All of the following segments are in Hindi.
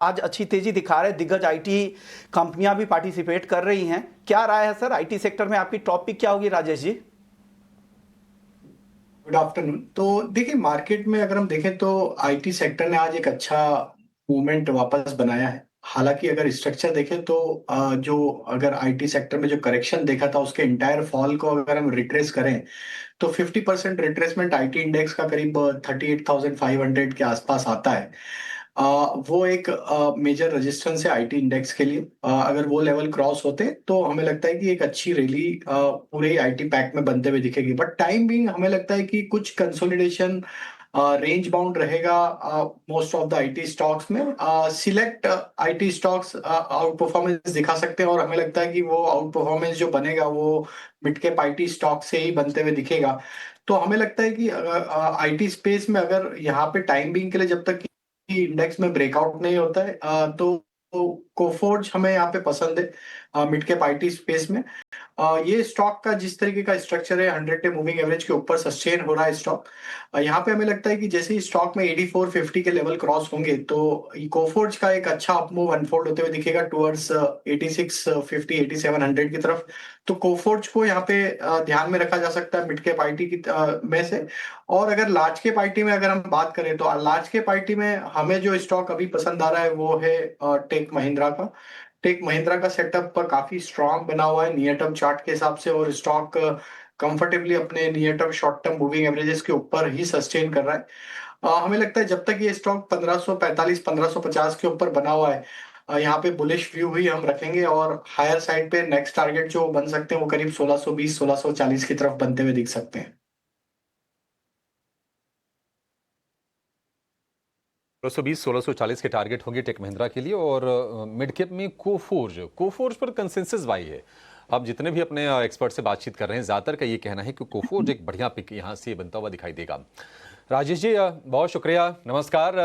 आज अच्छी तेजी दिखा रहे, दिग्गज आईटी कंपनियां भी पार्टिसिपेट कर रही हैं। क्या राय है सर, आईटी सेक्टर में आपकी टॉप पिक क्या होगी राजेश जी? Good afternoon. तो देखिए, मार्केट में अगर हम देखें तो आईटी सेक्टर ने आज एक अच्छा मूवमेंट वापस बनाया है। हालांकि अगर स्ट्रक्चर देखें तो जो अगर आईटी सेक्टर में जो करेक्शन देखा था उसके इंटायर फॉल को अगर हम रिट्रेस करें तो 50% रिट्रेसमेंट आईटी इंडेक्स का करीब 38,500 के आसपास आता है। अ, वो एक मेजर रेजिस्टेंस है आईटी इंडेक्स के लिए। अगर वो लेवल क्रॉस होते तो हमें लगता है कि एक अच्छी रैली पूरे आईटी पैक में बनते हुए दिखेगी। बट टाइम बिंग हमें लगता है कि कुछ कंसोलिडेशन रेंज बाउंड रहेगा most of the IT stocks में। Select IT stocks outperformance दिखा सकते हैं और हमें लगता है कि वो आउट परफॉर्मेंस जो बनेगा वो मिड कैप आईटी स्टॉक से ही बनते हुए दिखेगा। तो हमें लगता है कि आईटी स्पेस में अगर यहाँ पे टाइम बिंग के लिए जब तक इंडेक्स में ब्रेकआउट नहीं होता है तो कोफोर्ज हमें यहाँ पे पसंद है मिड कैप आईटी स्पेस में। ये स्टॉक का जिस तरीके का स्ट्रक्चर है 100 डे मूविंग एवरेज के ऊपर सस्टेन हो रहा है स्टॉक। यहाँ पे हमें लगता है कि जैसे ही स्टॉक में 8450 के लेवल क्रॉस होंगे तो कोफोर्ज का एक अच्छा अपमूव अनफोल्ड होते हुए दिखेगा टुवर्ड्स 8650 8700 की तरफ। तो कोफोर्ज को यहाँ पे ध्यान में रखा जा सकता है मिड कैप आईटी की में से। और अगर लार्ज कैप आईटी में अगर हम बात करें तो लार्ज कैप आईटी में हमें जो स्टॉक अभी पसंद आ रहा है वो है टेक महिंद्रा का। टेक महिंद्रा का सेटअप काफी स्ट्रांग बना हुआ है नियर टर्म चार्ट के हिसाब से और स्टॉक कंफर्टेबली अपने near term short term moving averages के ऊपर ही सस्टेन कर रहा है। हमें लगता है जब तक ये स्टॉक 1545 1550 के ऊपर बना हुआ है यहाँ पे बुलिश व्यू ही हम रखेंगे और हायर साइड पे नेक्स्ट टारगेट जो बन सकते हैं वो करीब 1620 1640 की तरफ बनते हुए दिख सकते हैं। 1620 1640 के टारगेट होंगे टेक महिंद्रा के लिए। और मिड कैप में कोफोर्ज कोफोर्ज पर कंसेंसस बाई है। अब जितने भी अपने एक्सपर्ट से बातचीत कर रहे हैं, ज़्यादातर का ये कहना है कि कोफोर्ज एक बढ़िया पिक यहाँ से बनता हुआ दिखाई देगा। राजेश जी, बहुत शुक्रिया, नमस्कार।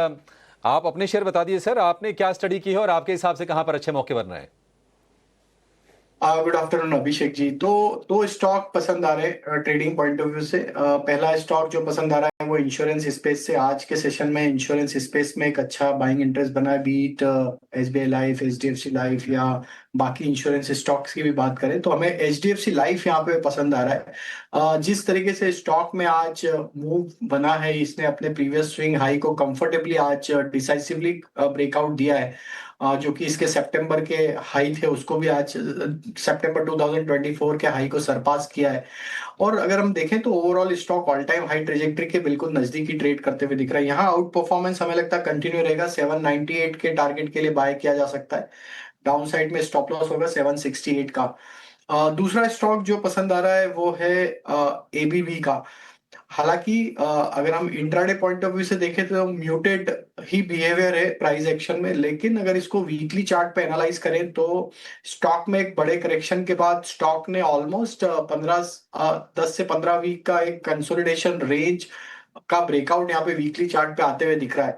आप अपने शेयर बता दिए सर, आपने क्या स्टडी की है और आपके हिसाब से कहाँ पर अच्छे मौके बन रहे हैं? Good afternoon Abhishek ji. तो दो स्टॉक पसंद आ रहे हैं ट्रेडिंग पॉइंट ऑफ व्यू से। पहला स्टॉक जो पसंद आ रहा है वो इंश्योरेंस स्पेस से। आज के सेशन में इंश्योरेंस स्पेस में एक अच्छा बाइंग इंटरेस्ट बना है, बीट एसबीआई लाइफ, एचडीएफसी लाइफ या बाकी इंश्योरेंस स्टॉक्स की भी बात करें तो हमें एचडीएफसी लाइफ यहाँ पे पसंद आ रहा है। जिस तरीके से स्टॉक में आज मूव बना है, इसने अपने प्रीवियस स्विंग हाई को कंफर्टेबली आज डिसाइसिवली ब्रेकआउट दिया है। जो कि इसके सितंबर के हाई थे उसको भी आज सितंबर 2024 के हाई को सरपास किया है। और अगर हम देखें तो overall stock all time high trajectory के बिल्कुल नजदीकी ट्रेड करते हुए दिख रहा है। यहाँ आउट परफॉर्मेंस हमें लगता है कंटिन्यू रहेगा। 798 के टारगेट के लिए बाय किया जा सकता है। डाउन साइड में स्टॉप लॉस होगा 768 का। दूसरा स्टॉक जो पसंद आ रहा है वो है एबीबी का। हालांकि अगर हम इंट्राडे पॉइंट ऑफ व्यू से देखें तो म्यूटेड ही बिहेवियर है प्राइस एक्शन में, लेकिन अगर इसको वीकली चार्ट पे एनालाइज करें तो स्टॉक में एक बड़े करेक्शन के बाद स्टॉक ने ऑलमोस्ट 10 से 15 वीक का एक कंसोलिडेशन रेंज का ब्रेकआउट यहाँ पे वीकली चार्ट पे आते हुए दिख रहा है।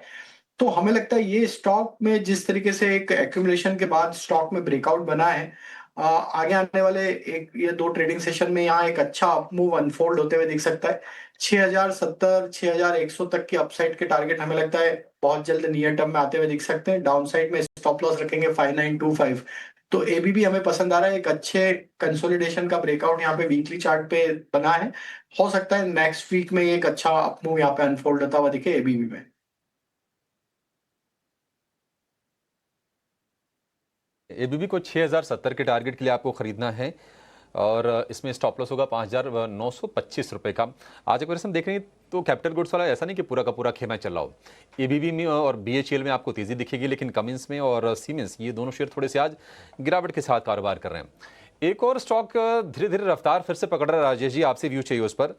तो हमें लगता है ये स्टॉक में जिस तरीके से एक एक्यूमुलेशन के बाद स्टॉक में ब्रेकआउट बना है, आगे आने वाले एक या दो ट्रेडिंग सेशन में यहाँ एक अच्छा अपमूव अनफोल्ड होते हुए दिख सकता है। 6070 6100 तक के अपसाइड के टारगेट हमें लगता है बहुत जल्द नियर टर्म में आते हुए दिख सकते हैं। डाउन साइड में स्टॉप लॉस रखेंगे 5925। तो एबीबी हमें पसंद आ रहा है। एक अच्छे कंसोलिडेशन का ब्रेकआउट यहाँ पे वीकली चार्ट पे बना है। हो सकता है नेक्स्ट वीक में एक अच्छा अपमूव यहाँ पे अनफोल्ड होता हुआ दिखे एबीबी में। एबीबी को 6070 के टारगेट के लिए आपको खरीदना है और इसमें स्टॉप लॉस होगा 5925 रुपये का। आज एक बार हम देख रहे हैं तो कैपिटल गुड्स वाला ऐसा नहीं कि पूरा का पूरा खेमा चल रहा हो। एबीबी में और बीएचईएल में आपको तेजी दिखेगी, लेकिन कमिंस में और सीमेंस ये दोनों शेयर थोड़े से आज गिरावट के साथ कारोबार कर रहे हैं। एक और स्टॉक धीरे धीरे रफ्तार फिर से पकड़ रहा है। राजेश जी, आपसे व्यू चाहिए उस पर।